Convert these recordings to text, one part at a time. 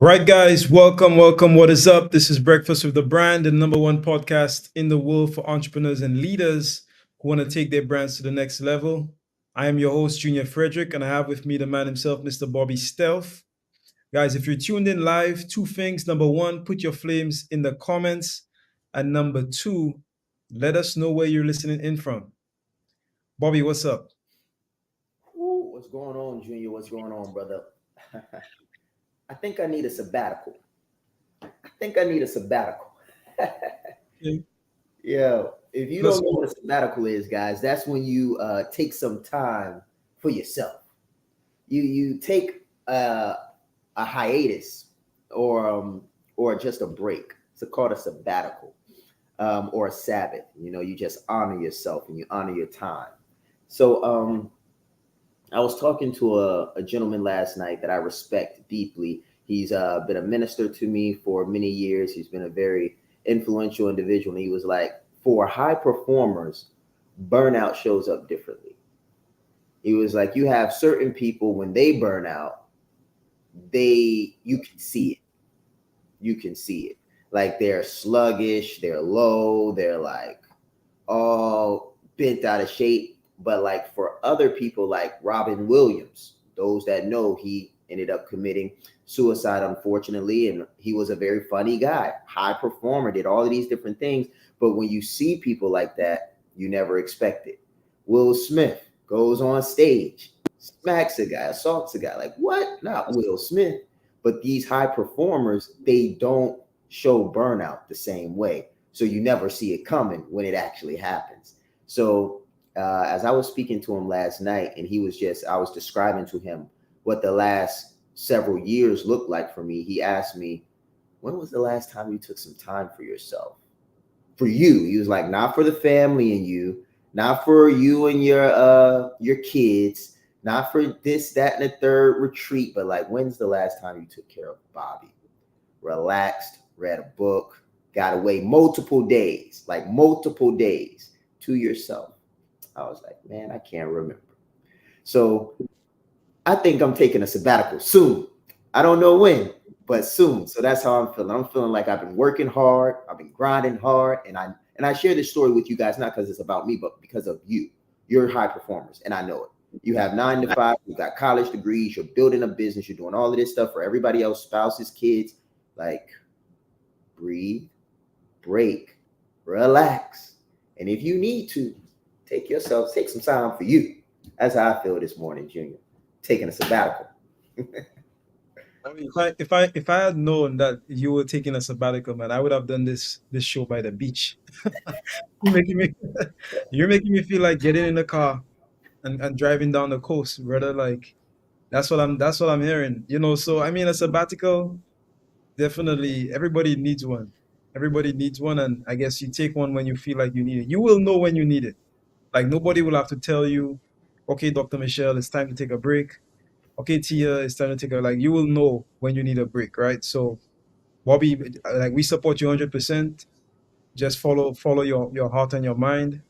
Right, guys, welcome, welcome. What is up? This is Breakfast with the Brand, the number one podcast in the world for entrepreneurs and leaders who want to take their brands to the next level. I am your host, Junior Frederick, and I have with me the man himself, Mr. Bobby Stealth. Guys, if you're tuned in live, two things. Number one, put your flames in the comments. And number two, let us know where you're listening in from. Bobby, what's up? Ooh, what's going on, Junior? What's going on, brother? I think I need a sabbatical. I think I need a sabbatical. Okay. Yeah, if you Let's don't know go. what a sabbatical is, guys, that's when you take some time for yourself. You take a hiatus or just a break. It's called a sabbatical or a Sabbath. You just honor yourself and you honor your time. So I was talking to a gentleman last night that I respect deeply. He's been a minister to me for many years. He's been a very influential individual. And he was like, for high performers, burnout shows up differently. He was like, you have certain people when they burn out, you can see it. You can see it. Like they're sluggish, they're low, they're like all bent out of shape. But like for other people, like Robin Williams, those that know, he ended up committing suicide, unfortunately. And he was a very funny guy, high performer, did all of these different things. But when you see people like that, you never expect it. Will Smith goes on stage, smacks a guy, assaults a guy. Like, what? Not Will Smith. But these high performers, they don't show burnout the same way. So you never see it coming when it actually happens. So as I was speaking to him last night, and I was describing to him what the last several years looked like for me. He asked me, when was the last time you took some time for yourself? For you. He was like, not for the family and you, not for you and your kids, not for this, that, and the third retreat, but like, when's the last time you took care of Bobby? Relaxed, read a book, got away multiple days to yourself. I was like, man, I can't remember. So I think I'm taking a sabbatical soon. I don't know when, but soon. So that's how I'm feeling. I'm feeling like I've been working hard, I've been grinding hard, and I share this story with you guys not because it's about me, but because of you. You're high performers, and I know it. You have 9 to 5, you've got college degrees, you're building a business, you're doing all of this stuff for everybody else, spouses, kids. Like, breathe, break, relax. And if you need to, take some time for you. That's how I feel this morning, Junior. Taking a sabbatical. I mean, if I had known that you were taking a sabbatical, man, I would have done this show by the beach. You're making me you're making me feel like getting in the car and driving down the coast, brother. Like that's what I'm hearing. So I mean a sabbatical, definitely everybody needs one. Everybody needs one, and I guess you take one when you feel like you need it. You will know when you need it. Like nobody will have to tell you, okay, Dr. Michelle, it's time to take a break. Okay, Tia, it's time to take a like you will know when you need a break, right? So Bobby, like we support you 100%. Just follow your heart and your mind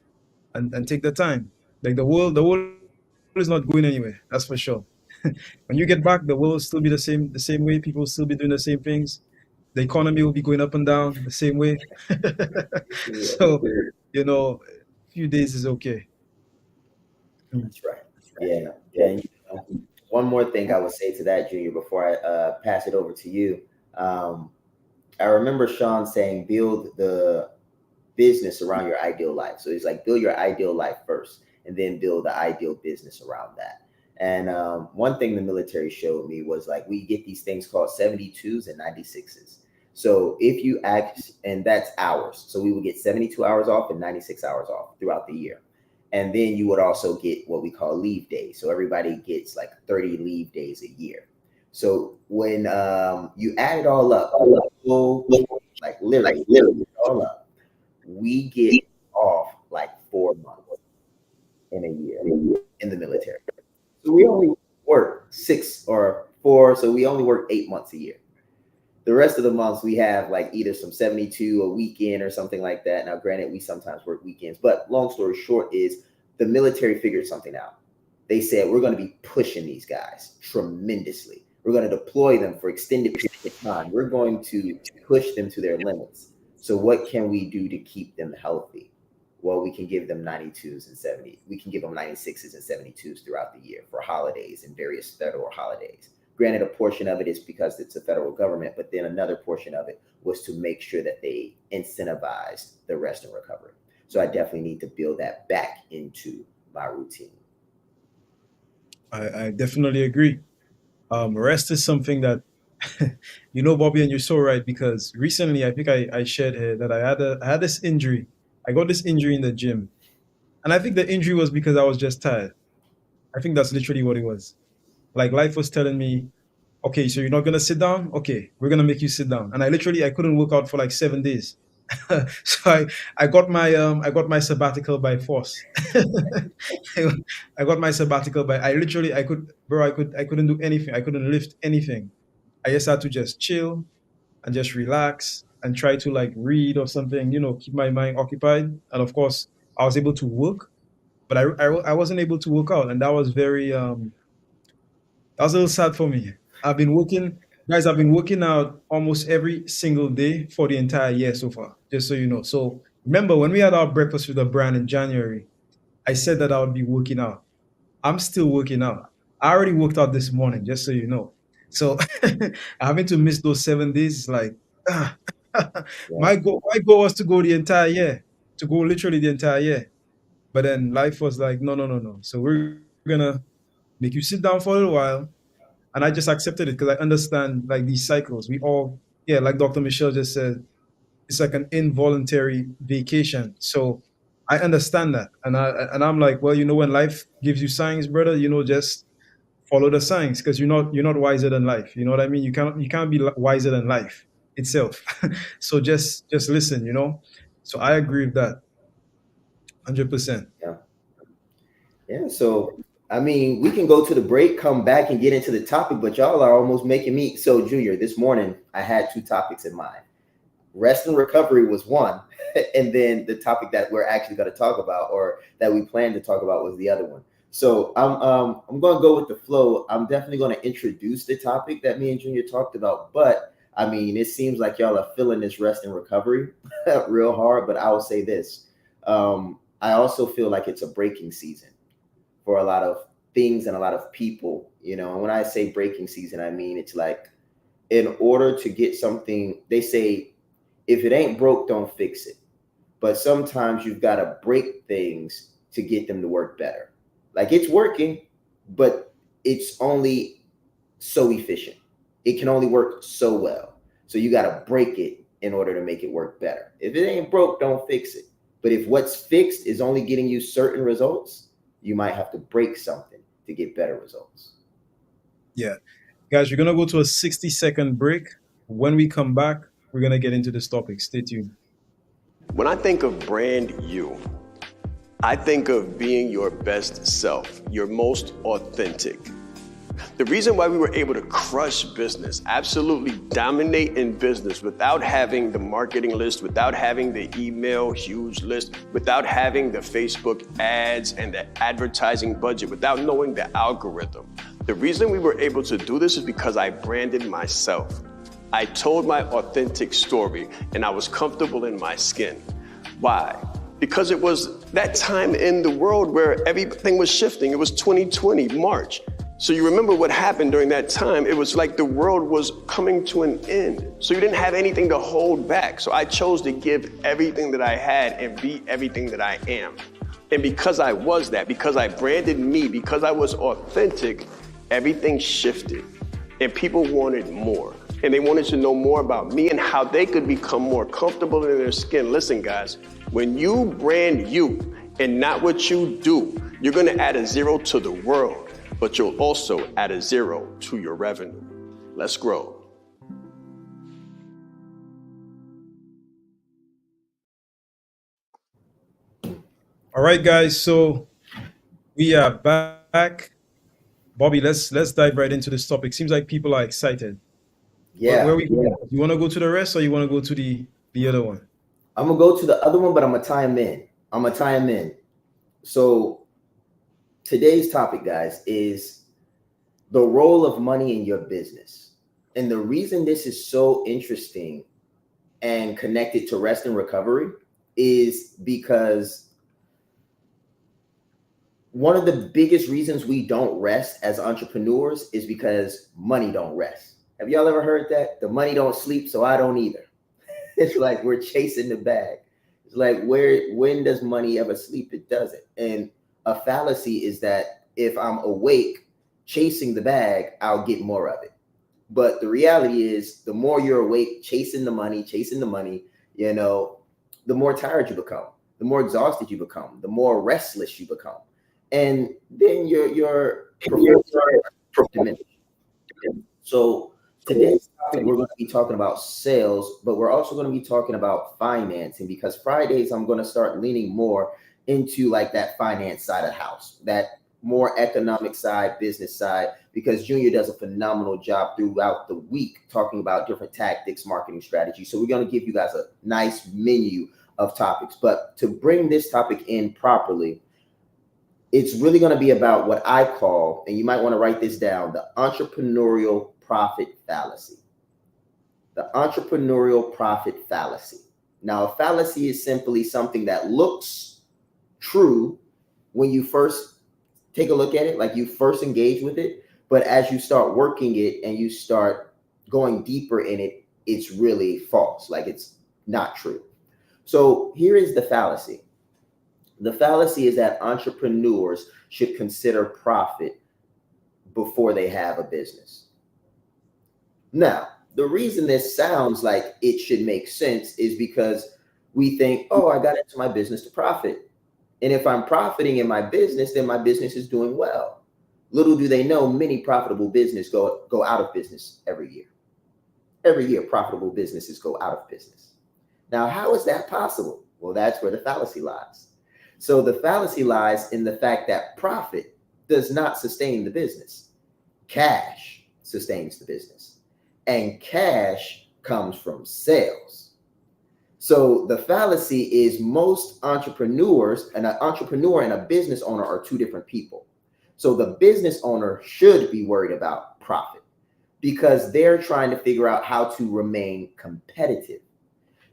and take the time. Like the world is not going anywhere. That's for sure. When you get back, the world will still be the same way. People will still be doing the same things. The economy will be going up and down the same way. Yeah, So, you know, a few days is okay. Mm. that's right. Yeah. And one more thing I would say to that, Junior, before I pass it over to you. Um, I remember Shaan saying, build the business around your ideal life. So he's like, build your ideal life first and then build the ideal business around that. And one thing the military showed me was like, we get these things called 72s and 96s. So if you act, and that's hours. So we would get 72 hours off and 96 hours off throughout the year. And then you would also get what we call leave days. So everybody gets like 30 leave days a year. So when you add it all up, so, like literally all up, we get off like 4 months in a year in the military. So we only work 6 or 4, so we only work 8 months a year. The rest of the months we have like either some 72 a weekend or something like that. Now, granted, we sometimes work weekends, but long story short is the military figured something out. They said we're going to be pushing these guys tremendously. We're going to deploy them for extended periods of time. We're going to push them to their limits. So what can we do to keep them healthy? Well, we can give them 92s and 70. We can give them 96s and 72s throughout the year for holidays and various federal holidays. Granted, a portion of it is because it's a federal government, but then another portion of it was to make sure that they incentivized the rest and recovery. So I definitely need to build that back into my routine. I definitely agree. Rest is something that, Bobby, and you're so right because recently I think I shared here that I had this injury. I got this injury in the gym, and I think the injury was because I was just tired. I think that's literally what it was. Like life was telling me, okay, so you're not gonna sit down. Okay, we're gonna make you sit down. And I couldn't work out for like 7 days. So I got my sabbatical by force. I got my sabbatical by I literally I could bro I couldn't do anything. I couldn't lift anything. I just had to just chill and just relax and try to like read or something, keep my mind occupied. And of course, I was able to work, but I wasn't able to work out, and that was a little sad for me. I've been working, guys. I've been working out almost every single day for the entire year so far. Just so you know. So remember when we had our breakfast with the brand in January, I said that I would be working out. I'm still working out. I already worked out this morning, just so you know. So having to miss those 7 days is like ah. Yeah. My goal was to go the entire year, to go literally the entire year. But then life was like, no, no, no, no. So we're gonna make you sit down for a little while, and I just accepted it because I understand like these cycles. We all, yeah, like Dr. Michelle just said, it's like an involuntary vacation. So I understand that, and I'm like, well, when life gives you signs, brother, just follow the signs because you're not wiser than life. You know what I mean? You can't be wiser than life itself. So just listen. So I agree with that, 100%. Yeah. Yeah. So, I mean, we can go to the break, come back and get into the topic, but y'all are almost making me. So, Junior, this morning I had two topics in mind. Rest and recovery was one. And then the topic that we're actually going to talk about or that we plan to talk about was the other one. So I'm going to go with the flow. I'm definitely going to introduce the topic that me and Junior talked about, but I mean, it seems like y'all are feeling this rest and recovery real hard. But I will say this: I also feel like it's a breaking season for a lot of things and a lot of people. And when I say breaking season, I mean it's like in order to get something, they say if it ain't broke, don't fix it. But sometimes you've got to break things to get them to work better. Like it's working, but it's only so efficient. It can only work so well. So you got to break it in order to make it work better. If it ain't broke, don't fix it. But if what's fixed is only getting you certain results, you might have to break something to get better results. Yeah, guys, we're gonna go to a 60-second break. When we come back, we're gonna get into this topic. Stay tuned. When I think of brand you, I think of being your best self, your most authentic. The reason why we were able to crush business, absolutely dominate in business without having the marketing list, without having the email huge list, without having the Facebook ads and the advertising budget, without knowing the algorithm. The reason we were able to do this is because I branded myself. I told my authentic story and I was comfortable in my skin. Why? Because it was that time in the world where everything was shifting. It was 2020, March. So you remember what happened during that time. It was like the world was coming to an end. So you didn't have anything to hold back. So I chose to give everything that I had and be everything that I am. And because I was that, because I branded me, because I was authentic, everything shifted. And people wanted more. And they wanted to know more about me and how they could become more comfortable in their skin. Listen, guys, when you brand you and not what you do, you're gonna add a zero to the world, but you'll also add a zero to your revenue. Let's grow. All right, guys. So we are back. Bobby, let's dive right into this topic. Seems like people are excited. Where Yeah. we going? You want to go to the rest, or you want to go to the other one? I'm gonna go to the other one, but I'm gonna tie them in. I'm gonna tie them in. So today's topic, guys, is the role of money in your business. And the reason this is so interesting and connected to rest and recovery is because one of the biggest reasons we don't rest as entrepreneurs is because money don't rest. Have y'all ever heard that? The money don't sleep, so I don't either. It's like we're chasing the bag. It's like when does money ever sleep? It doesn't. And a fallacy is that if I'm awake chasing the bag, I'll get more of it. But the reality is the more you're awake chasing the money, you know, the more tired you become, the more exhausted you become, the more restless you become. And then your performance diminishes. So today's topic, we're going to be talking about sales, but we're also going to be talking about financing, because Fridays I'm going to start leaning more into like that finance side of the house, that more economic side, business side, because Junior does a phenomenal job throughout the week talking about different tactics, marketing strategies. So we're going to give you guys a nice menu of topics. But to bring this topic in properly, it's really going to be about what I call, and you might want to write this down, the entrepreneurial profit fallacy. The entrepreneurial profit fallacy. Now, a fallacy is simply something that looks true when you first take a look at it, like you first engage with it. But as you start working it and you start going deeper in it, it's really false. Like it's not true. So here is the fallacy. The fallacy is that entrepreneurs should consider profit before they have a business. Now, the reason this sounds like it should make sense is because we think, oh, I got into my business to profit. And if I'm profiting in my business, then my business is doing well. Little do they know, many profitable business go out of business every year. Every year, profitable businesses go out of business. Now, how is that possible? Well, that's where the fallacy lies. So the fallacy lies in the fact that profit does not sustain the business. Cash sustains the business. And cash comes from sales. So the fallacy is most entrepreneurs, and an entrepreneur and a business owner are two different people. So the business owner should be worried about profit because they're trying to figure out how to remain competitive.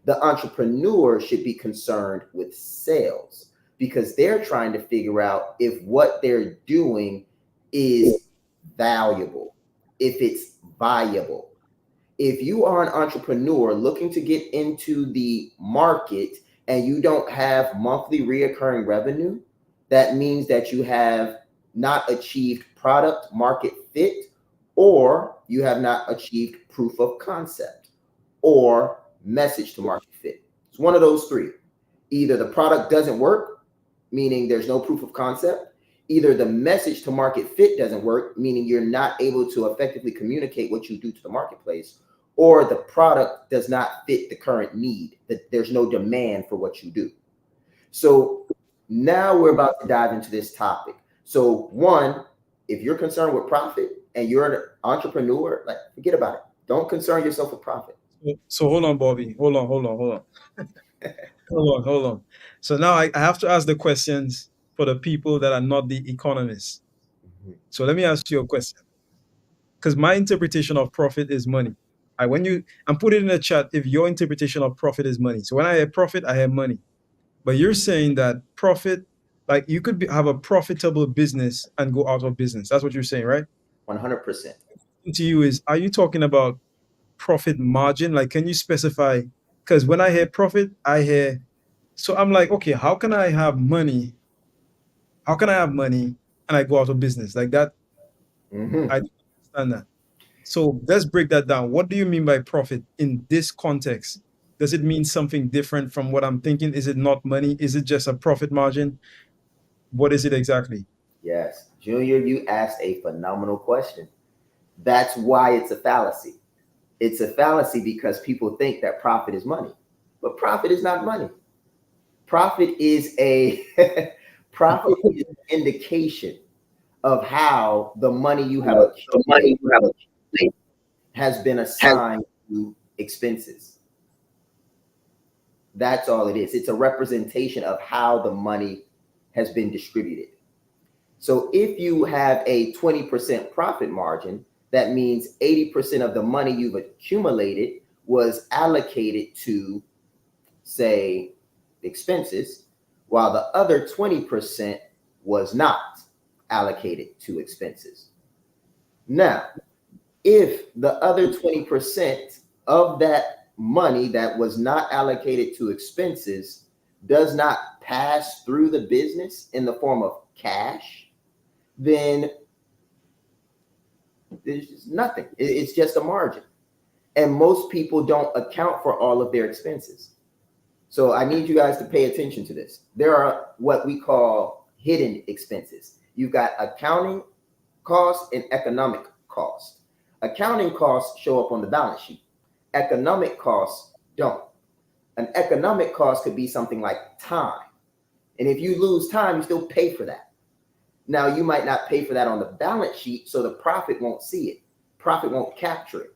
The entrepreneur should be concerned with sales because they're trying to figure out if what they're doing is valuable, if it's viable. If you are an entrepreneur looking to get into the market and you don't have monthly reoccurring revenue, that means that you have not achieved product market fit, or you have not achieved proof of concept or message to market fit. It's one of those three. Either the product doesn't work, meaning there's no proof of concept. Either the message to market fit doesn't work, meaning you're not able to effectively communicate what you do to the marketplace, or the product does not fit the current need, that there's no demand for what you do. So now we're about to dive into this topic. So one, if you're concerned with profit and you're an entrepreneur, like forget about it. Don't concern yourself with profit. So hold on, Bobby. Hold on. Hold on. So now I have to ask the questions for the people that are not the economists. So let me ask you a question. Because my interpretation of profit is money. And put it in the chat if your interpretation of profit is money. So when I hear profit, I hear money. But you're saying that profit, like you could have a profitable business and go out of business. That's what you're saying, right? 100%. To you is, are you talking about profit margin? Like, can you specify? Because when I hear profit, so I'm like, okay, how can I have money? How can I have money and I go out of business? Like that, I don't understand that. So let's break that down. What do you mean by profit in this context? Does it mean something different from what I'm thinking? Is it not money? Is it just a profit margin? What is it exactly? Yes. Junior, you asked a phenomenal question. That's why it's a fallacy. It's a fallacy because people think that profit is money, but profit is not money. Profit is a profit is an indication of how the money you have accumulated has been assigned to expenses. That's all it is. It's a representation of how the money has been distributed. So if you have a 20% profit margin, that means 80% of the money you've accumulated was allocated to, say, expenses, while the other 20% was not allocated to expenses. Now, if the other 20% of that money that was not allocated to expenses does not pass through the business in the form of cash, then there's nothing. It's just a margin. And most people don't account for all of their expenses. So I need you guys to pay attention to this. There are what we call hidden expenses. You've got accounting costs and economic costs. Accounting costs show up on the balance sheet. Economic costs don't. An economic cost could be something like time. And if you lose time, you still pay for that. Now, you might not pay for that on the balance sheet, so the profit won't see it. Profit won't capture it,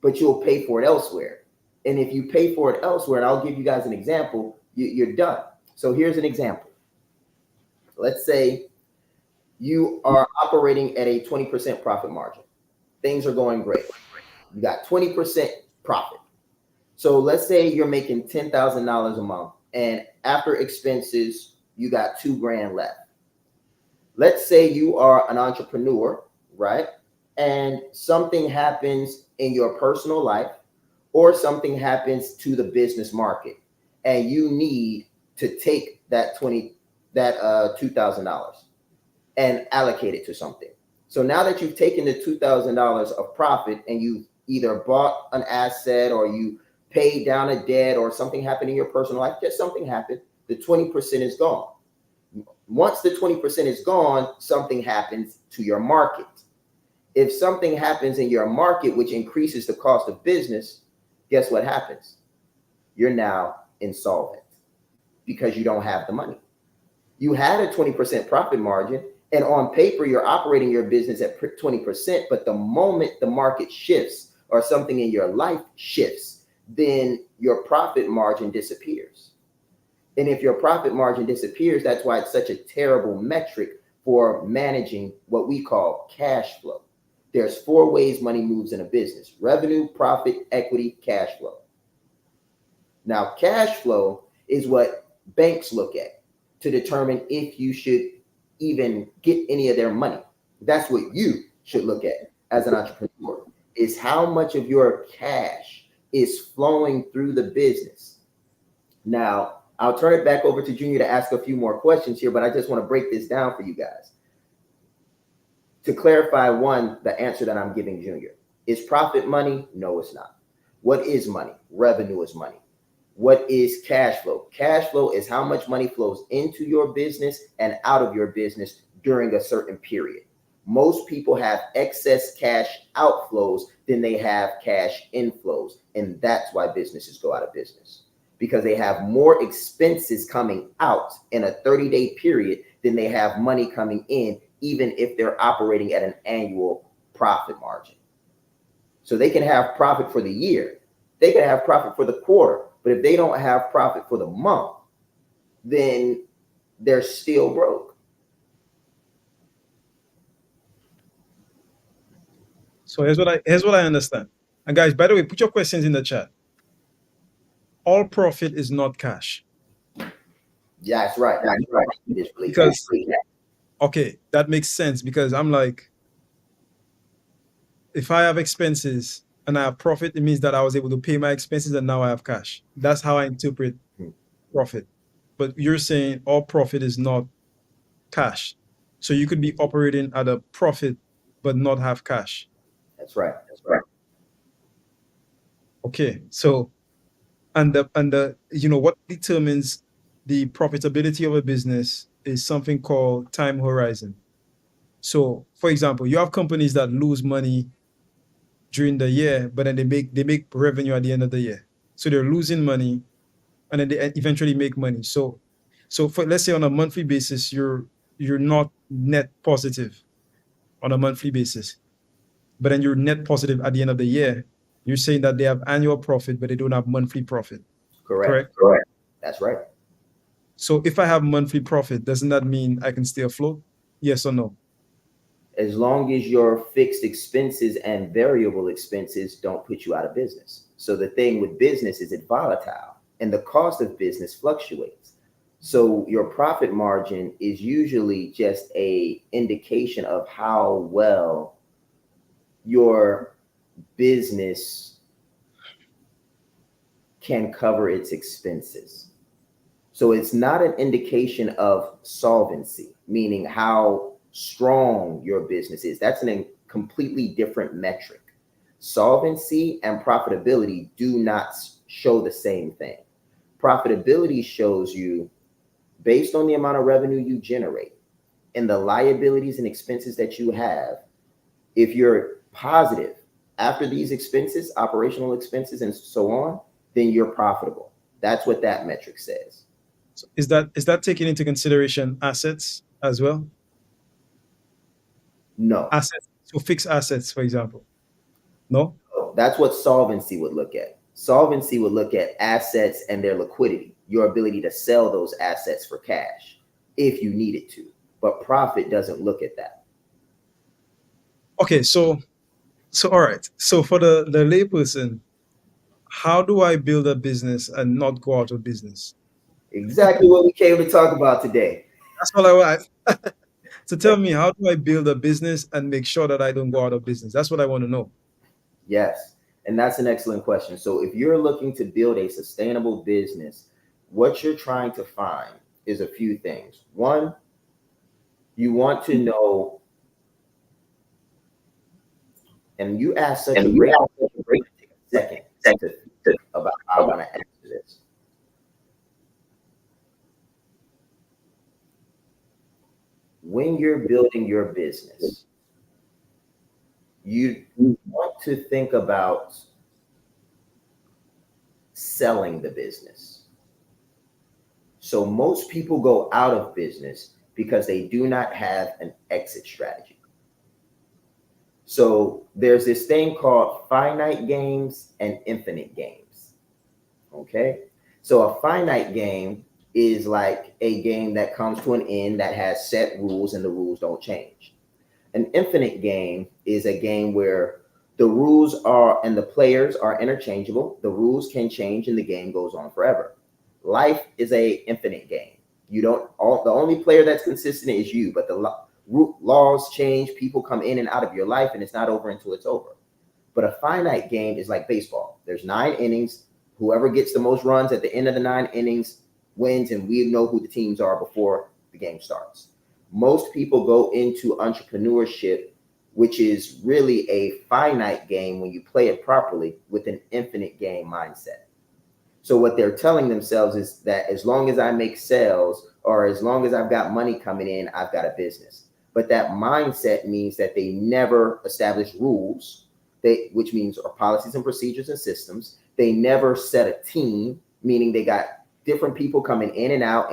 but you'll pay for it elsewhere. And if you pay for it elsewhere, and I'll give you guys an example, you're done. So here's an example. Let's say you are operating at a 20% profit margin. Things are going great. You got 20% profit. So let's say you're making $10,000 a month, and after expenses, you got $2,000 left. Let's say you are an entrepreneur, right? And something happens in your personal life, or something happens to the business market, and you need to take that $2,000 and allocate it to something. So now that you've taken the $2,000 of profit and you either bought an asset or you paid down a debt or something happened in your personal life, just something happened, the 20% is gone. Once the 20% is gone, something happens to your market. If something happens in your market which increases the cost of business, guess what happens? You're now insolvent because you don't have the money. You had a 20% profit margin, and on paper, you're operating your business at 20%, but the moment the market shifts or something in your life shifts, then your profit margin disappears. And if your profit margin disappears, that's why it's such a terrible metric for managing what we call cash flow. There's 4 ways money moves in a business: revenue, profit, equity, cash flow. Now, cash flow is what banks look at to determine if you should even get any of their money. That's what you should look at as an entrepreneur, is how much of your cash is flowing through the business. Now, I'll turn it back over to Junior to ask a few more questions here, but I just want to break this down for you guys. To clarify, one, the answer that I'm giving Junior. Is profit money? No, it's not. What is money? Revenue is money. What is cash flow? Cash flow is how much money flows into your business and out of your business during a certain period. Most people have excess cash outflows than they have cash inflows, and that's why businesses go out of business, because they have more expenses coming out in a 30-day period than they have money coming in, even if they're operating at an annual profit margin. So they can have profit for the year, they can have profit for the quarter, but if they don't have profit for the month, then they're still broke. So here's what I understand. And guys, by the way, put your questions in the chat. All profit is not cash. Yeah, that's right. That's right. Because okay, that makes sense, because I'm like, if I have expenses and I have profit, it means that I was able to pay my expenses and now I have cash. That's how I interpret profit. But you're saying all profit is not cash. So you could be operating at a profit but not have cash. That's right. That's right. Okay. So and the what determines the profitability of a business is something called time horizon. So for example, you have companies that lose money during the year, but then they make revenue at the end of the year. So they're losing money and then they eventually make money. So for, let's say on a monthly basis, you're not net positive on a monthly basis, but then you're net positive at the end of the year. You're saying that they have annual profit, but they don't have monthly profit. Correct. Correct. That's right. So if I have monthly profit, doesn't that mean I can stay afloat? Yes or no? As long as your fixed expenses and variable expenses don't put you out of business. So the thing with business is it's volatile and the cost of business fluctuates. So your profit margin is usually just a indication of how well your business can cover its expenses. So it's not an indication of solvency, meaning how strong your business is. That's a completely different metric. Solvency and profitability do not show the same thing. Profitability shows you based on the amount of revenue you generate and the liabilities and expenses that you have. If you're positive after these expenses, operational expenses, and so on, then you're profitable. That's what that metric says. So is that taking into consideration assets as well? No. Assets, so fixed assets, for example. No? That's what solvency would look at. Solvency would look at assets and their liquidity, your ability to sell those assets for cash if you needed to. But profit doesn't look at that. Okay, so all right. So for the layperson, how do I build a business and not go out of business? Exactly what we came to talk about today. That's all I want. So tell me, how do I build a business and make sure that I don't go out of business? That's what I want to know. Yes. And that's an excellent question. So if you're looking to build a sustainable business, what you're trying to find is a few things. One, you want to know, and you ask such a great take a second to think about how I want to answer this. When you're building your business, you want to think about selling the business. So most people go out of business because they do not have an exit strategy. So there's this thing called finite games and infinite games. Okay. So a finite game is like a game that comes to an end that has set rules and the rules don't change. An infinite game is a game where the rules are and the players are interchangeable. The rules can change and the game goes on forever. Life is a infinite game. You don't all the only player that's consistent is you, but the laws change, people come in and out of your life and it's not over until it's over. But a finite game is like baseball. There's 9 innings. Whoever gets the most runs at the end of the 9 innings wins, and we know who the teams are before the game starts. Most people go into entrepreneurship, which is really a finite game when you play it properly, with an infinite game mindset. So what they're telling themselves is that as long as I make sales or as long as I've got money coming in, I've got a business. But that mindset means that they never establish rules, which means or policies and procedures and systems. They never set a team, meaning they got different people coming in and out,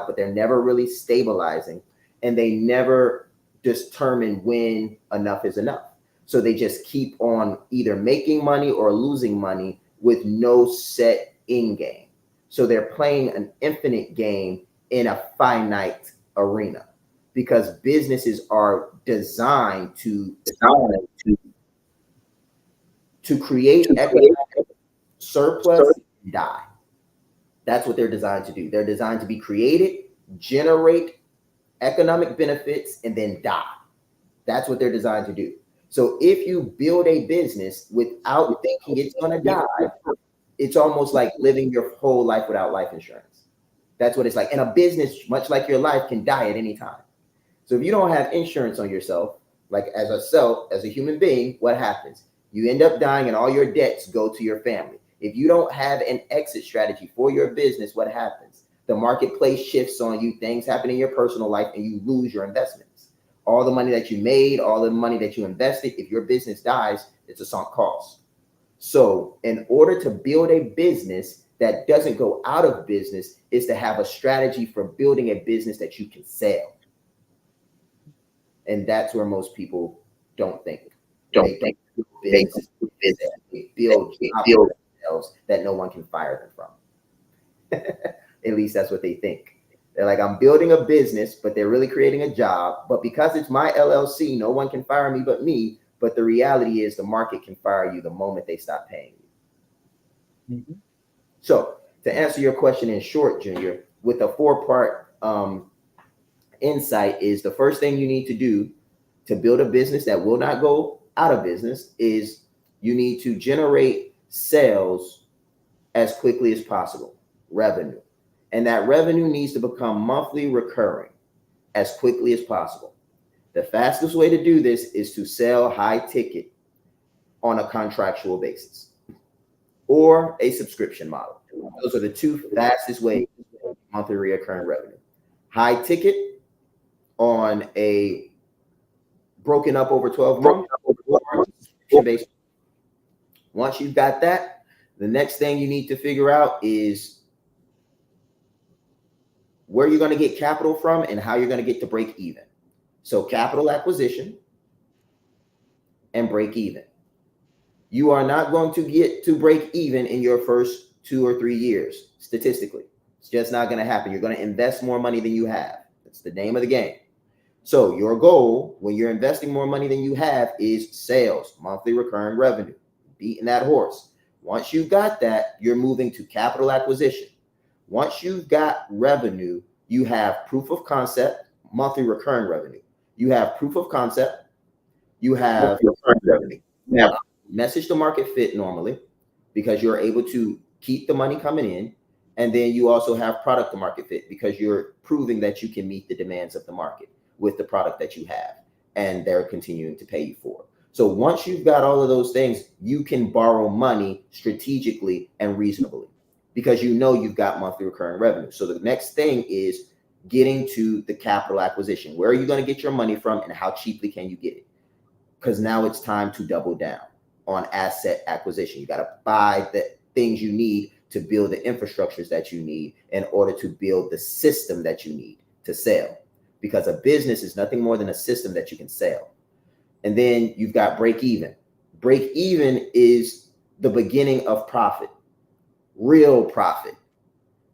but they're never really stabilizing. And they never determine when enough is enough. So they just keep on either making money or losing money with no set end game. So they're playing an infinite game in a finite arena because businesses are designed to create economic surplus and die. That's what they're designed to do. They're designed to be created, generate economic benefits, and then die. That's what they're designed to do. So if you build a business without thinking it's going to die, it's almost like living your whole life without life insurance. That's what it's like. And a business, much like your life, can die at any time. So if you don't have insurance on yourself, like as a human being, what happens? You end up dying and all your debts go to your family. If you don't have an exit strategy for your business, what happens? The marketplace shifts on you, things happen in your personal life, and you lose your investments. All the money that you made, all the money that you invested, if your business dies, it's a sunk cost. So in order to build a business that doesn't go out of business is to have a strategy for building a business that you can sell. And that's where most people don't think. They build themselves that no one can fire them from. At least that's what they think. They're like, I'm building a business, but they're really creating a job. But because it's my LLC, no one can fire me but me. But the reality is the market can fire you the moment they stop paying you. Mhm. So to answer your question in short, Junior, with a 4-part insight is the first thing you need to do to build a business that will not go out of business is you need to generate sales as quickly as possible, revenue. And that revenue needs to become monthly recurring as quickly as possible. The fastest way to do this is to sell high ticket on a contractual basis or a subscription model. Those are the two fastest ways to monthly recurring revenue. High ticket on a broken up over 12 months or subscription based. Once you've got that, the next thing you need to figure out is where you're going to get capital from and how you're going to get to break even. So capital acquisition and break even. You are not going to get to break even in your first 2 or 3 years, statistically. It's just not going to happen. You're going to invest more money than you have. That's the name of the game. So your goal when you're investing more money than you have is sales, monthly recurring revenue, beating that horse. Once you've got that, you're moving to capital acquisition. Once you've got revenue, you have proof of concept, monthly recurring revenue. You have proof of concept. You have revenue. Now, message to market fit normally because you're able to keep the money coming in. And then you also have product to market fit because you're proving that you can meet the demands of the market with the product that you have and they're continuing to pay you for. So once you've got all of those things, you can borrow money strategically and reasonably because you know you've got monthly recurring revenue. So the next thing is getting to the capital acquisition. Where are you going to get your money from and how cheaply can you get it? Because now it's time to double down on asset acquisition. You got to buy the things you need to build the infrastructures that you need in order to build the system that you need to sell. Because a business is nothing more than a system that you can sell. And then you've got break even. Break even is the beginning of profit, real profit.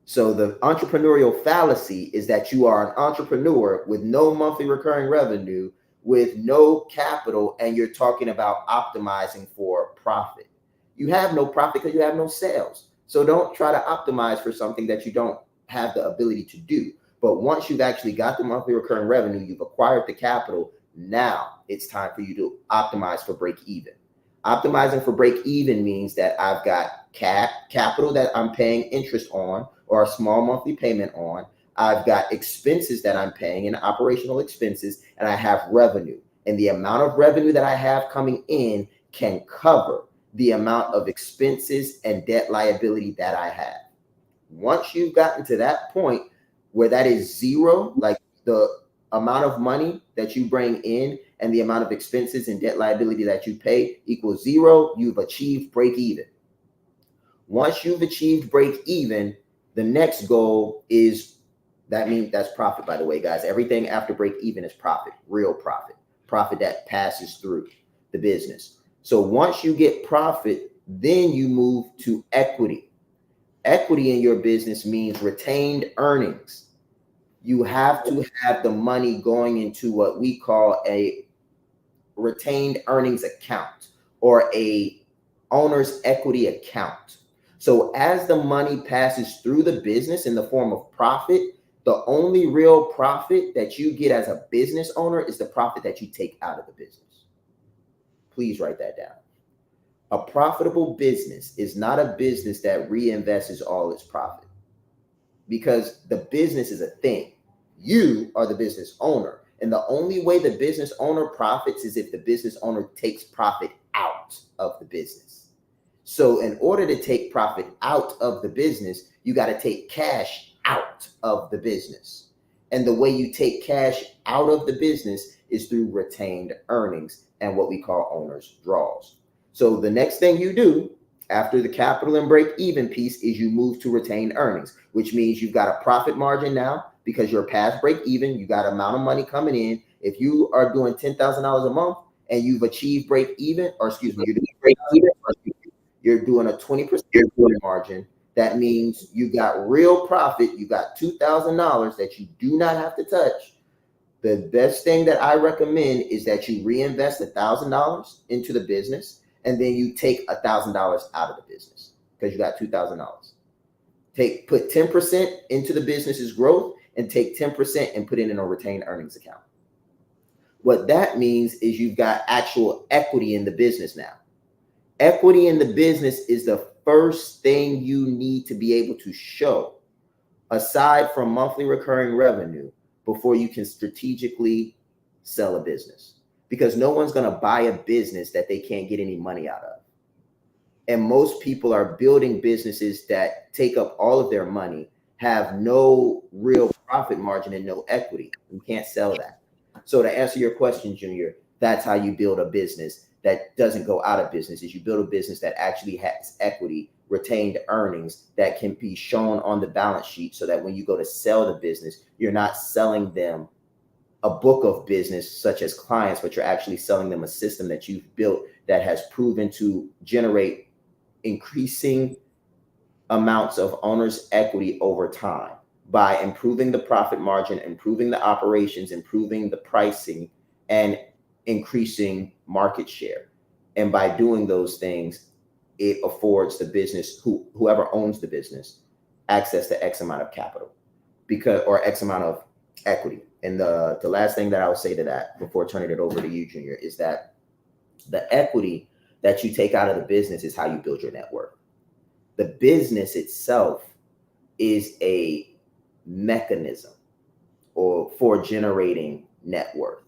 So the entrepreneurial fallacy is that you are an entrepreneur with no monthly recurring revenue, with no capital, and you're talking about optimizing for profit. You have no profit because you have no sales. So don't try to optimize for something that you don't have the ability to do. But once you've actually got the monthly recurring revenue, you've acquired the capital, now it's time for you to optimize for break even. Optimizing for break even means that I've got capital that I'm paying interest on or a small monthly payment on. I've got expenses that I'm paying and operational expenses, and I have revenue. And the amount of revenue that I have coming in can cover the amount of expenses and debt liability that I have. Once you've gotten to that point where that is zero, like the amount of money that you bring in and the amount of expenses and debt liability that you pay equals zero, you've achieved break even. Once you've achieved break even, the next goal is, that means that's profit, by the way, guys. Everything after break even is profit, real profit, profit that passes through the business. So once you get profit, then you move to equity. Equity in your business means retained earnings. You have to have the money going into what we call a retained earnings account or a owner's equity account. So as the money passes through the business in the form of profit, the only real profit that you get as a business owner is the profit that you take out of the business. Please write that down. A profitable business is not a business that reinvests all its profit, because the business is a thing. You are the business owner. And the only way the business owner profits is if the business owner takes profit out of the business. So in order to take profit out of the business, you got to take cash out of the business. And the way you take cash out of the business is through retained earnings and what we call owner's draws. So the next thing you do after the capital and break even piece is you move to retained earnings, which means you've got a profit margin now because you're past break even. You got amount of money coming in. If you are doing $10,000 a month and you've achieved break even, or excuse me, you're doing break even, you're doing a 20% margin. That means you got real profit. You got $2,000 that you do not have to touch. The best thing that I recommend is that you reinvest $1,000 into the business, and then you take $1,000 out of the business because you got $2,000. Put 10% into the business's growth and take 10% and put it in a retained earnings account. What that means is you've got actual equity in the business now. Equity in the business is the first thing you need to be able to show, aside from monthly recurring revenue, before you can strategically sell a business. Because no one's going to buy a business that they can't get any money out of. And most people are building businesses that take up all of their money, have no real profit margin and no equity. You can't sell that. So to answer your question, Junior, that's how you build a business that doesn't go out of business, is you build a business that actually has equity, retained earnings that can be shown on the balance sheet, so that when you go to sell the business, you're not selling them a book of business such as clients, but you're actually selling them a system that you've built that has proven to generate increasing amounts of owner's equity over time by improving the profit margin, improving the operations, improving the pricing, and increasing market share. And by doing those things, it affords the business, whoever owns the business, access to X amount of capital, or X amount of equity. And the last thing that I would say to that before turning it over to you, Junior, is that the equity that you take out of the business is how you build your net worth. The business itself is a mechanism for generating net worth,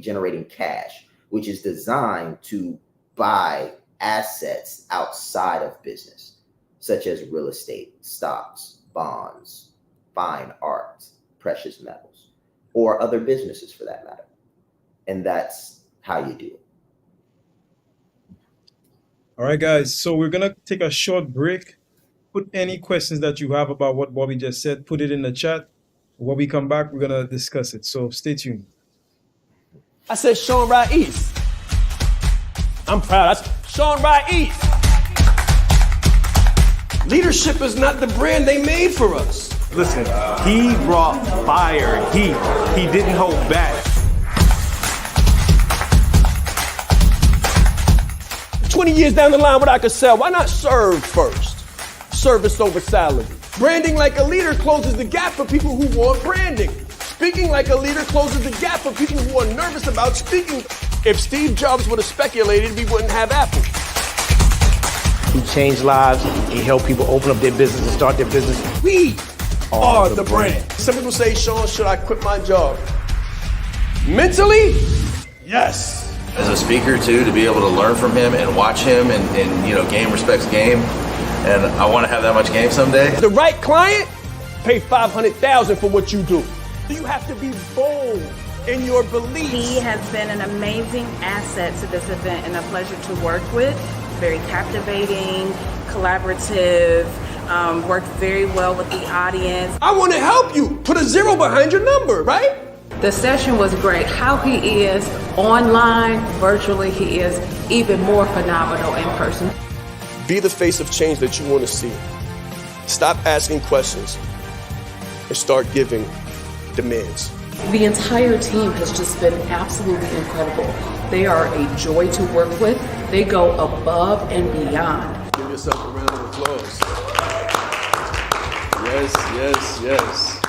generating cash, which is designed to buy assets outside of business, such as real estate, stocks, bonds, fine art, precious metals, or other businesses for that matter. And that's how you do it. All right, guys. So we're gonna take a short break. Put any questions that you have about what Bobby just said, put it in the chat. When we come back, we're gonna discuss it. So stay tuned. I said Shaan Ride East. I'm proud. I said Shaan Ride East. Leadership is not the brand they made for us. Listen, he brought fire and heat. He didn't hold back. 20 years down the line, what I could sell, why not serve first? Service over salary. Branding like a leader closes the gap for people who want branding. Speaking like a leader closes the gap for people who are nervous about speaking. If Steve Jobs would have speculated, we wouldn't have Apple. He changed lives. He helped people open up their business and start their business. We are the brand. Some people say, Shaan, should I quit my job? Mentally, yes. As a speaker too, to be able to learn from him and watch him and you know, game respects game. And I want to have that much game someday. The right client, pay $500,000 for what you do. You have to be bold in your beliefs. He has been an amazing asset to this event and a pleasure to work with. Very captivating, collaborative, worked very well with the audience. I want to help you. Put a 0 behind your number, right? The session was great. How he is online, virtually, he is even more phenomenal in person. Be the face of change that you want to see. Stop asking questions and start giving demands. The entire team has just been absolutely incredible. They are a joy to work with. They go above and beyond. Give yourself a round of applause. Yes, yes, yes.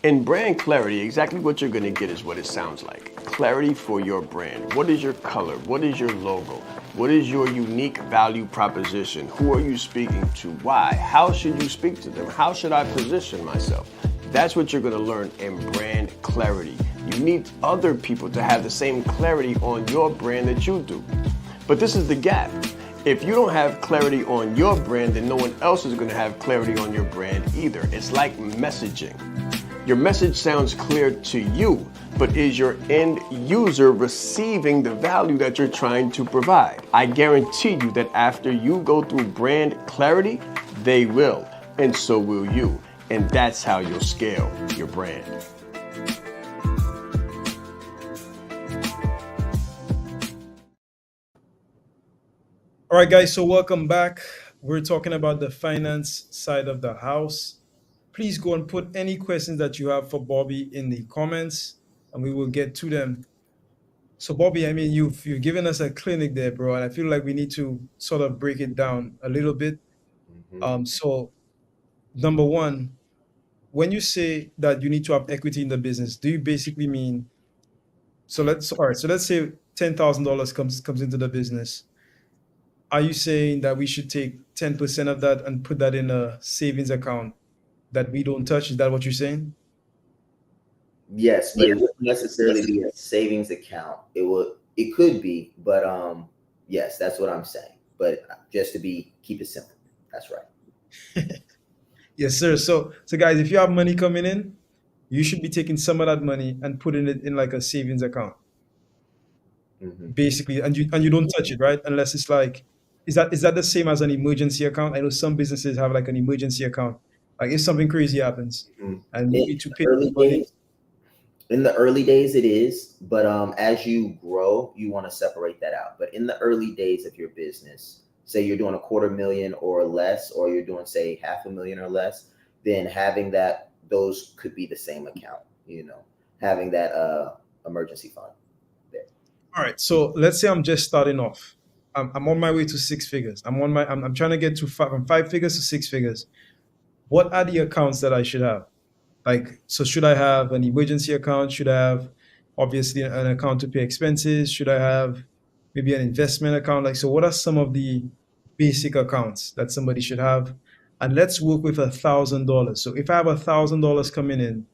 In brand clarity, exactly what you're going to get is what it sounds like. Clarity for your brand. What is your color? What is your logo? What is your unique value proposition? Who are you speaking to? Why? How should you speak to them? How should I position myself? That's what you're going to learn in brand clarity. You need other people to have the same clarity on your brand that you do. But this is the gap. If you don't have clarity on your brand, then no one else is going to have clarity on your brand either. It's like messaging. Your message sounds clear to you, but is your end user receiving the value that you're trying to provide? I guarantee you that after you go through brand clarity, they will, and so will you. And that's how you'll scale your brand. All right, guys, so welcome back. we're talking about the finance side of the house. Please go and put any questions that you have for Bobby in the comments, and we will get to them. So, Bobby, I mean, you've given us a clinic there, bro, and I feel like we need to sort of break it down a little bit. Mhm. So, number one, when you say that you need to have equity in the business, do you basically mean all right, so let's say $10,000 comes into the business. Are you saying that we should take 10% of that and put that in a savings account that we don't touch? Is that what you're saying? Yes, but it wouldn't necessarily be a savings account. It could be, but yes, that's what I'm saying. But just to keep it simple. That's right. Yes, sir. So guys, if you have money coming in, you should be taking some of that money and putting it in like a savings account, Hmm. basically, and you don't touch it, right? Unless it's like, is that the same as an emergency account? I know some businesses have like an emergency account, like if something crazy happens Hmm. and you In need to the pay early somebody. days, it is, but as you grow, you want to separate that out. But in the early days of your business, say you're doing a quarter million or less, or you're doing say half a million or less, then having those could be the same account. Having that emergency fund there. All right, so let's say I'm just starting off. I'm on my way to six figures. I'm trying to get to from five figures to six figures. What are the accounts that I should have? Like, so should I have an emergency account? Should I have obviously an account to pay expenses? Should I have maybe an investment account? Like, so what are some of the basic accounts that somebody should have? And let's work with $1,000. So if I have $1,000 coming in,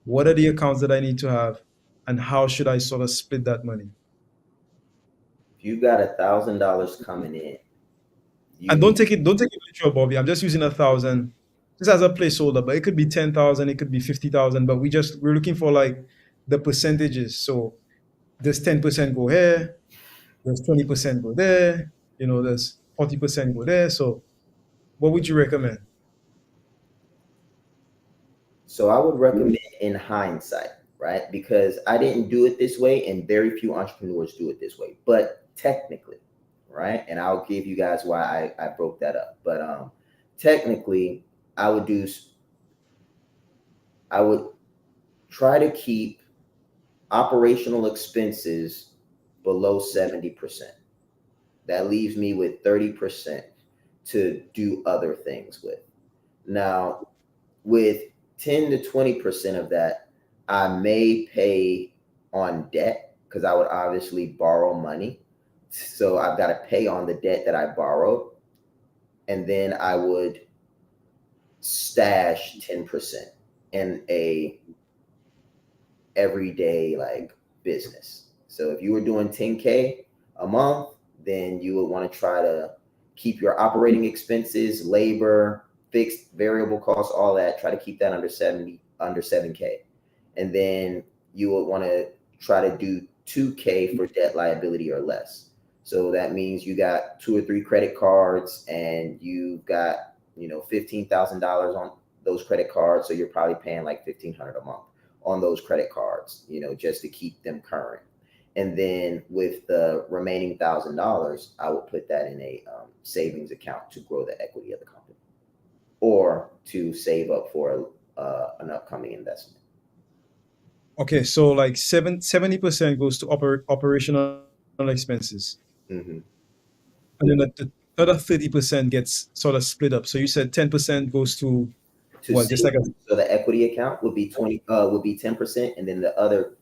what are the accounts that I need to have? And how should I sort of split that money? If you got $1,000 coming in, you And need. don't take it literal, Bobby. I'm just using 1,000 just as a placeholder, but it could be 10,000, it could be 50,000, but we're looking for like the percentages. So there's 10% go here, there's 20% go there, there's 40% go there. So what would you recommend? So I would recommend in hindsight, right? Because I didn't do it this way, and very few entrepreneurs do it this way. But technically, right? And I'll give you guys why I broke that up. But technically, I would do. I would try to keep operational expenses below 70%. That leaves me with 30% to do other things with. Now, with 10 to 20% of that, I may pay on debt because I would obviously borrow money. So I've got to pay on the debt that I borrowed. And then I would stash 10% in a everyday like business. So if you were doing 10K a month, then you would want to try to keep your operating expenses, labor, fixed variable costs, all that, try to keep that under 7K. And then you would want to try to do 2K for debt liability or less. So that means you got 2 or 3 credit cards and you've got, $15,000 on those credit cards. So you're probably paying like 1,500 a month on those credit cards, just to keep them current. And then with the remaining $1,000, I would put that in a savings account to grow the equity of the company or to save up for an upcoming investment. Okay, so like 70% goes to operational expenses. Hmm. And then the other 30% gets sort of split up. So you said 10% goes to To what? Just save, like a so the equity account would be 10%, and then the other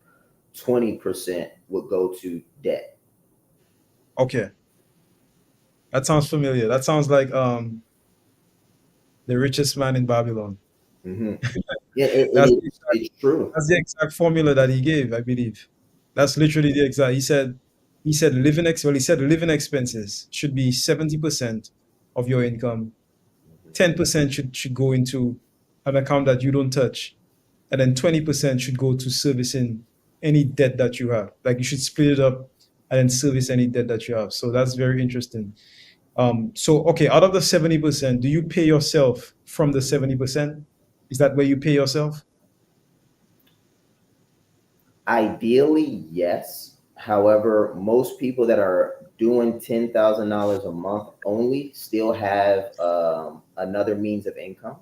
20% would go to debt. okay. That sounds familiar. That sounds like the richest man in Babylon. Hmm. Yeah, and That's it's true. that's the exact formula that he gave, I believe. That's literally the exact. He said living expenses should be 70% of your income. 10% should go into an account that you don't touch, and then 20% should go to servicing any debt that you have. Like you should split it up and then service any debt that you have. So that's very interesting. So okay, out of the 70%, do you pay yourself from the 70%? Is that where you pay yourself? Ideally, yes. However, most people that are doing $10,000 a month only still have another means of income,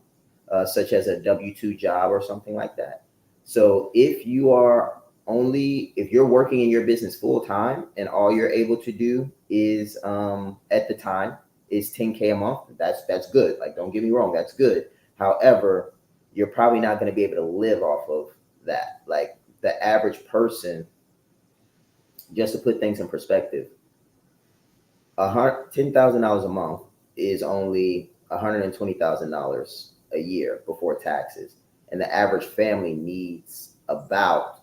such as a W-2 job or something like that. So if you're working in your business full time and all you're able to do is at the time is 10K a month, that's good. Like, don't get me wrong, that's good. However, you're probably not going to be able to live off of that. Like, the average person, just to put things in perspective, $10,000 a month is only $120,000 a year before taxes, and the average family needs about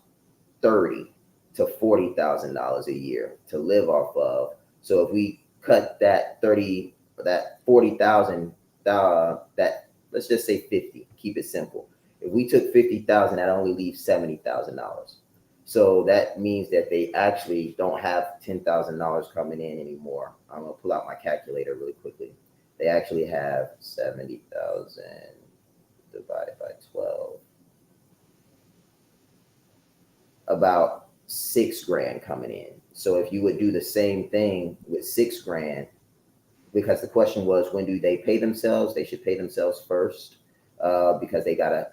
$30,000 to $40,000 a year to live off of. So if we cut that 40,000, that, let's just say 50, keep it simple. If we took 50,000, that only leaves $70,000. So that means that they actually don't have $10,000 coming in anymore. I'm gonna pull out my calculator really quickly. They actually have 70,000 divided by 12, about 6 grand coming in. So if you would do the same thing with 6 grand, because the question was, when do they pay themselves? They should pay themselves first, because they gotta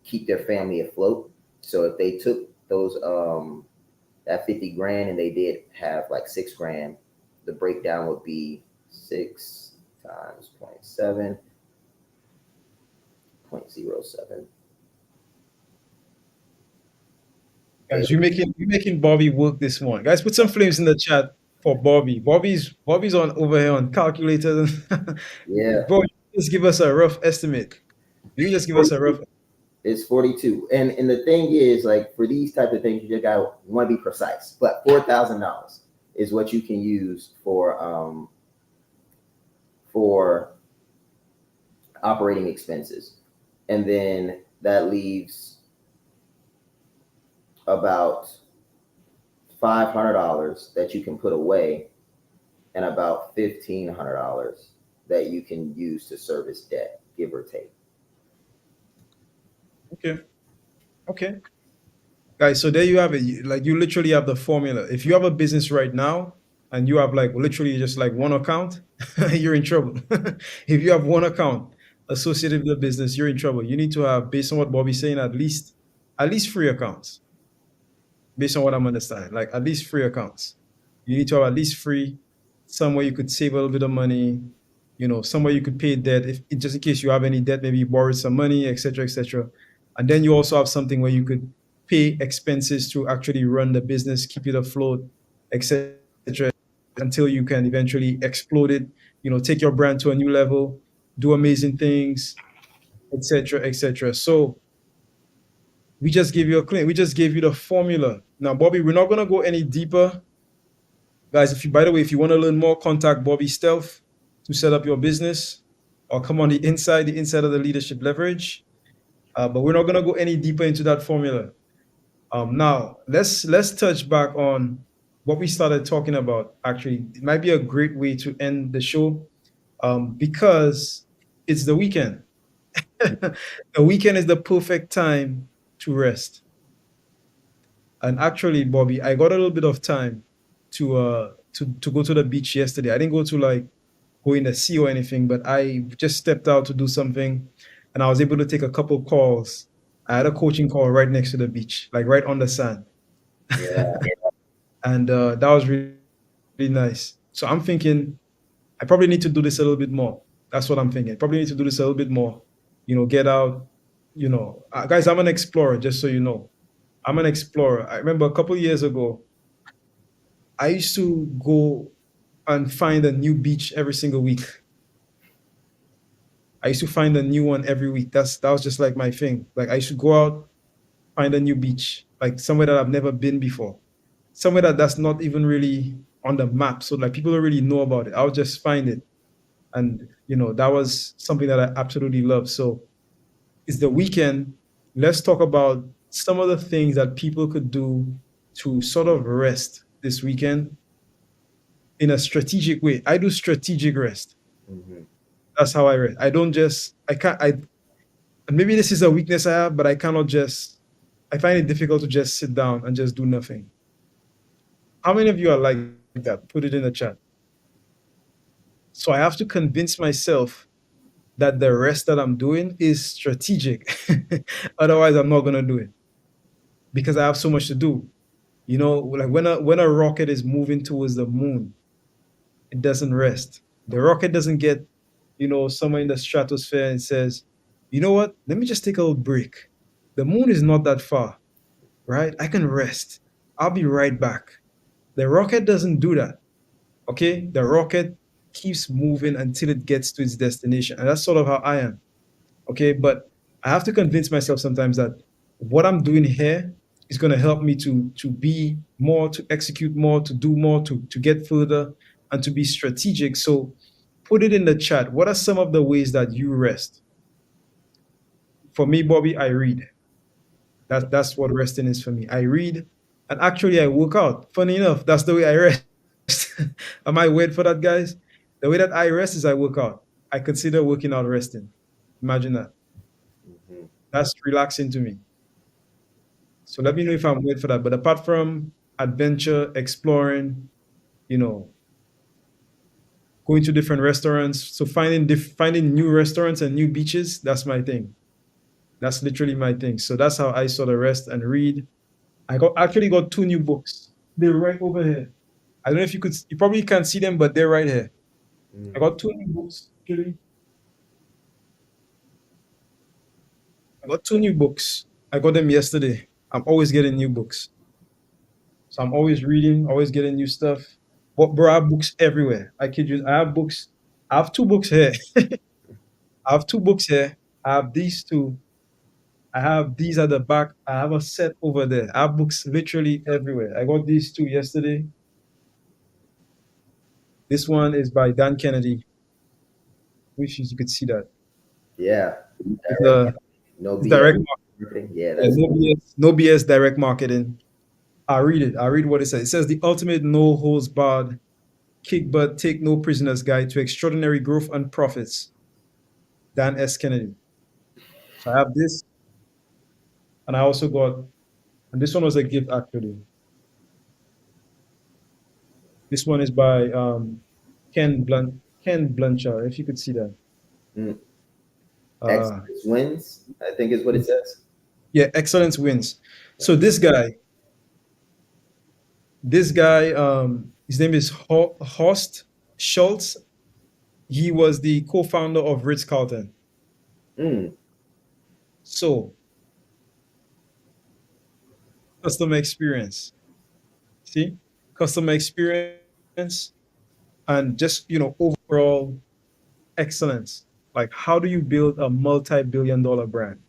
keep their family afloat. So if they took those that 50 grand and they did have like 6 grand, the breakdown would be 6 times 0.7, 0.07. Guys, you're making Bobby work this morning. Guys, put some flames in the chat for Bobby. Bobby's on over here on calculator. Yeah, Bro, just give us a rough estimate. You just give us a rough. it's 42. And the thing is, like, for these type of things, you want to be precise. But $4,000 is what you can use for operating expenses, and then that leaves about $500 that you can put away, and about $1,500 that you can use to service debt, give or take. Okay. Okay. Guys, so there you have it. Like, you literally have the formula. If you have a business right now and you have like literally just like one account, you're in trouble. If you have one account associated with the business, you're in trouble. You need to have, based on what Bobby's saying, at least 3 accounts, based on what I'm understanding. Like, at least 3 accounts. You need to have at least three, somewhere you could save a little bit of money, somewhere you could pay debt, if just in case you have any debt, maybe you borrowed some money, etc., etc. And then you also have something where you could pay expenses to actually run the business, keep it afloat, etc., until you can eventually explode it, take your brand to a new level, do amazing things, etc., etc. So we just gave you a clean, we just gave you the formula. Now, Bobby, we're not gonna go any deeper. Guys, by the way, if you want to learn more, contact Bobby Stealth to set up your business, or come on the inside of the leadership leverage. But we're not gonna go any deeper into that formula. Now let's touch back on what we started talking about. Actually, it might be a great way to end the show, because it's the weekend. The weekend is the perfect time to rest. And actually, Bobby, I got a little bit of time to go to the beach yesterday. I didn't go to like go in the sea or anything, but I just stepped out to do something, and I was able to take a couple calls. I had a coaching call right next to the beach, like right on the sand. Yeah. And that was really, really nice. So I'm thinking I probably need to do this a little bit more. That's what I'm thinking. Probably need to do this a little bit more. Get out. Guys, I'm an explorer. Just so you know, I'm an explorer. I remember a couple years ago, I used to go and find a new beach every single week. I used to find a new one every week. That was just like my thing. Like, I used to go out, find a new beach, like somewhere that I've never been before, somewhere that's not even really on the map. So like people don't really know about it. I'll just find it, and that was something that I absolutely love. So it's the weekend. Let's talk about some of the things that people could do to sort of rest this weekend in a strategic way. I do strategic rest. Mhm. That's how I rest. I don't just, I can't, and maybe this is a weakness I have, but I cannot just, I find it difficult to just sit down and just do nothing. How many of you are like that? Put it in the chat. So I have to convince myself that the rest that I'm doing is strategic. Otherwise, I'm not gonna do it because I have so much to do. You know, like when a rocket is moving towards the moon, it doesn't rest. The rocket doesn't get, somewhere in the stratosphere and says, you know what? Let me just take a little break. The moon is not that far, right? I can rest. I'll be right back. The rocket doesn't do that. Okay, the rocket keeps moving until it gets to its destination, and that's sort of how I am. Okay, but I have to convince myself sometimes that what I'm doing here is going to help me to be more, to execute more, to do more, to get further, and to be strategic. So put it in the chat. What are some of the ways that you rest? For me, Bobby, I read. That's what resting is for me. I read, and actually I work out. Funny enough, that's the way I rest. Am I weird for that, guys? The way that I rest is I work out. I consider working out resting. Imagine that. Mhm. That's relaxing to me. So let me know if I'm weird for that. But apart from adventure, exploring, you know, going to different restaurants, so finding new restaurants and new beaches, that's my thing. That's literally my thing. So that's how I sort of rest and read. I actually got two new books. They're right over here. I don't know if you probably can't see them, but they're right here. I Mm. got two new books. Actually, I got two new books. I got them yesterday. I'm always getting new books. So I'm always reading, always getting new stuff. But bro, I have books everywhere. I kid you. I have books. I have two books here. I have two books here. I have these two. I have these at the back. I have a set over there. I have books literally everywhere. I got these two yesterday. This one is by Dan Kennedy. Wish you could see that. Yeah. It's, Direct no it's BS. direct Marketing. Yeah, Yeah, that's no BS, no BS direct marketing. I read it. I read what it says. It says the ultimate no holds barred, kick butt, take no prisoners guide to extraordinary growth and profits. Dan S. Kennedy. So I have this, and I also got, and this one was a gift actually. This one is by Ken Blanchard. If you could see that. mm. Uh, Excellence wins, I think is what it says. yeah, excellence wins. So this guy, his name is Horst Schultz. He was the co-founder of Ritz Carlton. Mm. So customer experience, see, customer experience, and just overall excellence. Like, how do you build a multi-billion-dollar brand?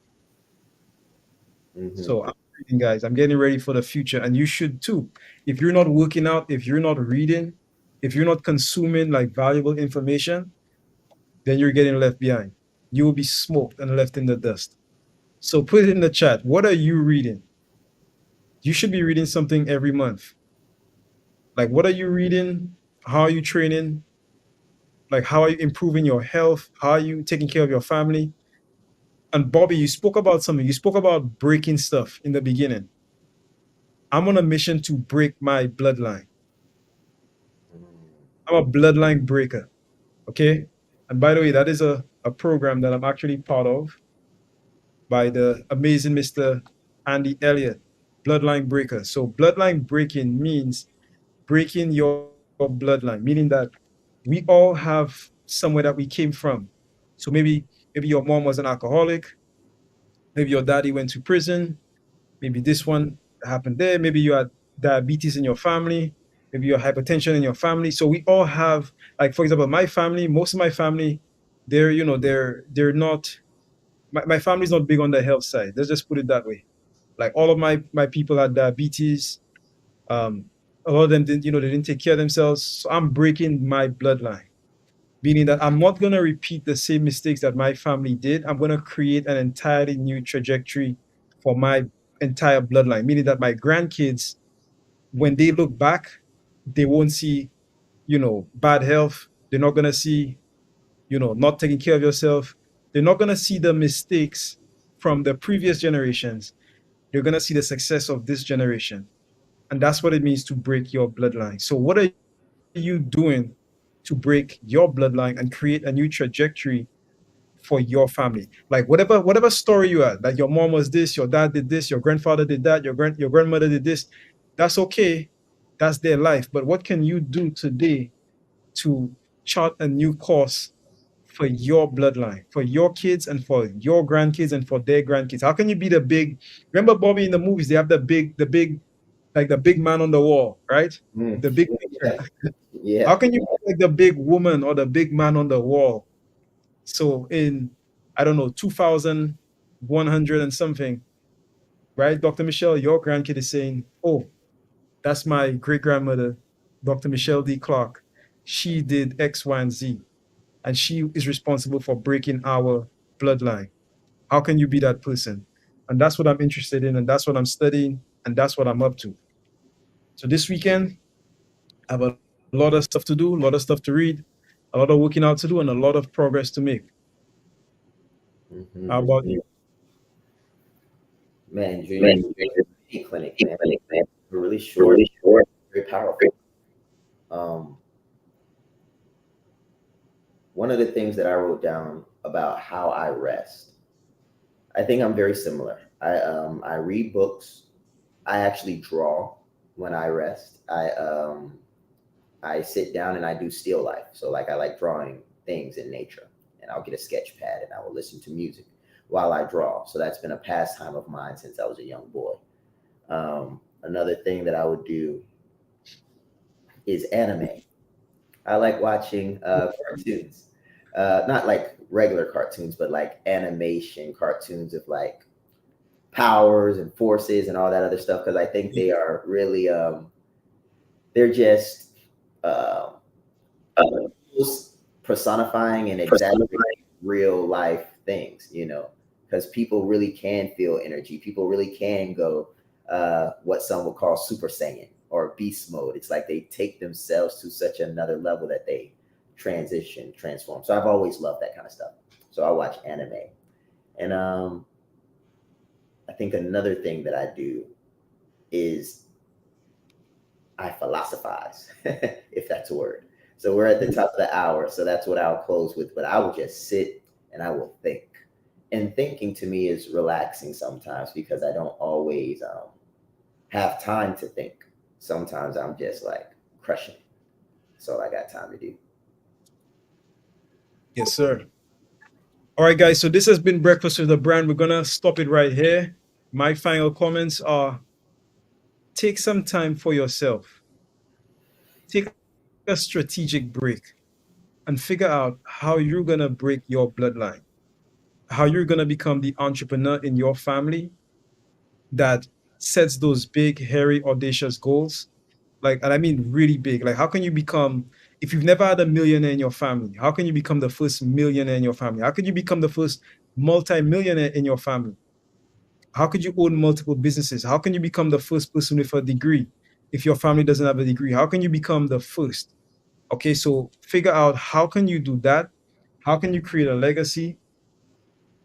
Hmm. So I'm reading, guys. I'm getting ready for the future, and you should too. If you're not working out, if you're not reading, if you're not consuming like valuable information, then you're getting left behind. You will be smoked and left in the dust. So put it in the chat. What are you reading? You should be reading something every month. Like, what are you reading? How are you training? Like, how are you improving your health? How are you taking care of your family? And Bobby, you spoke about something. You spoke about breaking stuff in the beginning. I'm on a mission to break my bloodline. I'm a bloodline breaker. Okay. And by the way, that is a program that I'm actually part of by the amazing Mr. Andy Elliott, Bloodline Breaker. So, bloodline breaking means breaking your bloodline, meaning that we all have somewhere that we came from. So maybe your mom was an alcoholic, maybe your daddy went to prison, maybe this one happened there, maybe you had diabetes in your family, maybe you have hypertension in your family. So we all have, like, for example, my family, most of my family, they're not, my family's not big on the health side. Let's just put it that way. Like, all of my people had diabetes. Um, a lot of them didn't, they didn't take care of themselves. So I'm breaking my bloodline, meaning that I'm not going to repeat the same mistakes that my family did. I'm going to create an entirely new trajectory for my entire bloodline, meaning that my grandkids, when they look back, they won't see, bad health. They're not going to see, not taking care of yourself. They're not going to see the mistakes from the previous generations. They're going to see the success of this generation. And that's what it means to break your bloodline. So what are you doing to break your bloodline and create a new trajectory for your family? Like whatever story you had, like your mom was this, your dad did this, your grandfather did that, your grandmother did this. That's okay. That's their life. But what can you do today to chart a new course for your bloodline, for your kids and for your grandkids and for their grandkids? How can you be the big, remember Bobby in the movies, they have the big, like the big man on the wall, right? Mm. The big picture. Yeah. How can you be like the big woman or the big man on the wall? So in, I don't know, 2100 and something, right? Dr. Michelle, your grandkid is saying, oh, that's my great grandmother, Dr. Michelle D. Clark. She did X, Y, and Z, and she is responsible for breaking our bloodline. How can you be that person? And that's what I'm interested in, and that's what I'm studying, and that's what I'm up to. So this weekend, I have a lot of stuff to do, a lot of stuff to read, a lot of working out to do, and a lot of progress to make. How Hmm. about you? Man, dreaming clinic, man. Really short, very powerful. Um, One of the things that I wrote down about how I rest, I think I'm very similar. I read books. I actually draw when I rest. I sit down and I do still life. So like I like drawing things in nature, and I'll get a sketch pad and I will listen to music while I draw. So that's been a pastime of mine since I was a young boy. Another thing that I would do is anime. I like watching cartoons, not like regular cartoons, but like animation cartoons of like powers and forces and all that other stuff, because I think they are really they're just uh, personifying and exaggerating real life things, because people really can feel energy. People really can go what some would call super saiyan or beast mode. It's like they take themselves to such another level that they transform. So I've always loved that kind of stuff. So I watch anime. And I think another thing that I do is I philosophize, if that's a word. So we're at the top of the hour, so that's what I'll close with. But I will just sit and I will think. And thinking to me is relaxing sometimes because I don't always have time to think. Sometimes I'm just like crushing it. That's all I got time to do. Yes, sir. All right, guys. So this has been Breakfast with the Brand. We're gonna stop it right here. My final comments are: take some time for yourself. Take a strategic break and figure out how you're gonna break your bloodline, how you're gonna become the entrepreneur in your family that sets those big, hairy, audacious goals. Like, and I mean really big. Like, how can you become, if you've never had a millionaire in your family, how can you become the first millionaire in your family? How could you become the first multi-millionaire in your family? How could you own multiple businesses? How can you become the first person with a degree if your family doesn't have a degree? How can you become the first? Okay, so figure out how can you do that? How can you create a legacy?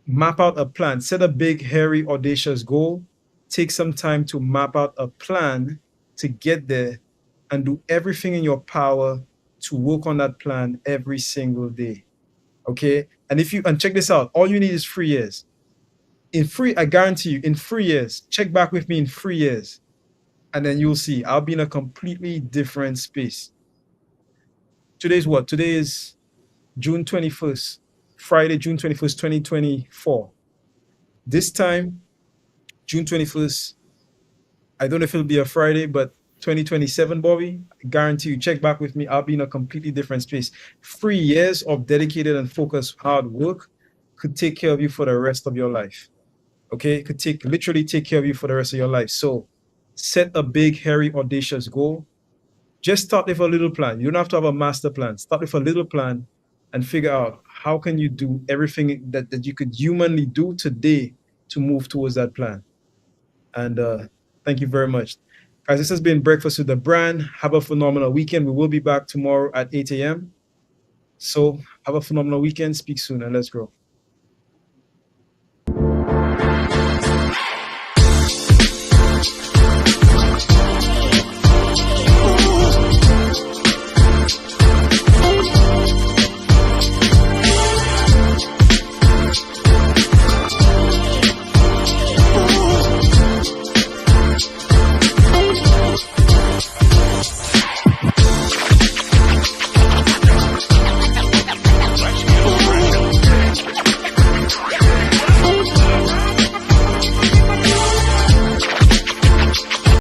Map out a plan, set a big, hairy, audacious goal, take some time to map out a plan to get there, and do everything in your power to work on that plan every single day. Okay. And if you, and check this out, all you need is 3 years. I guarantee you, in 3 years, check back with me in 3 years, and then you'll see I'll be in a completely different space. Today's what? Today is June 21st, Friday, June 21st, 2024. This time, June 21st, I don't know if it'll be a Friday, but 2027, Bobby, I guarantee you, check back with me. I'll be in a completely different space. 3 years of dedicated and focused hard work could take care of you for the rest of your life. Okay? It could literally take care of you for the rest of your life. So set a big, hairy, audacious goal. Just start with a little plan. You don't have to have a master plan. Start with a little plan and figure out how can you do everything that you could humanly do today to move towards that plan. And thank you very much. Guys, this has been Breakfast with the Brand. Have a phenomenal weekend. We will be back tomorrow at 8 a.m. So have a phenomenal weekend. Speak soon and let's grow.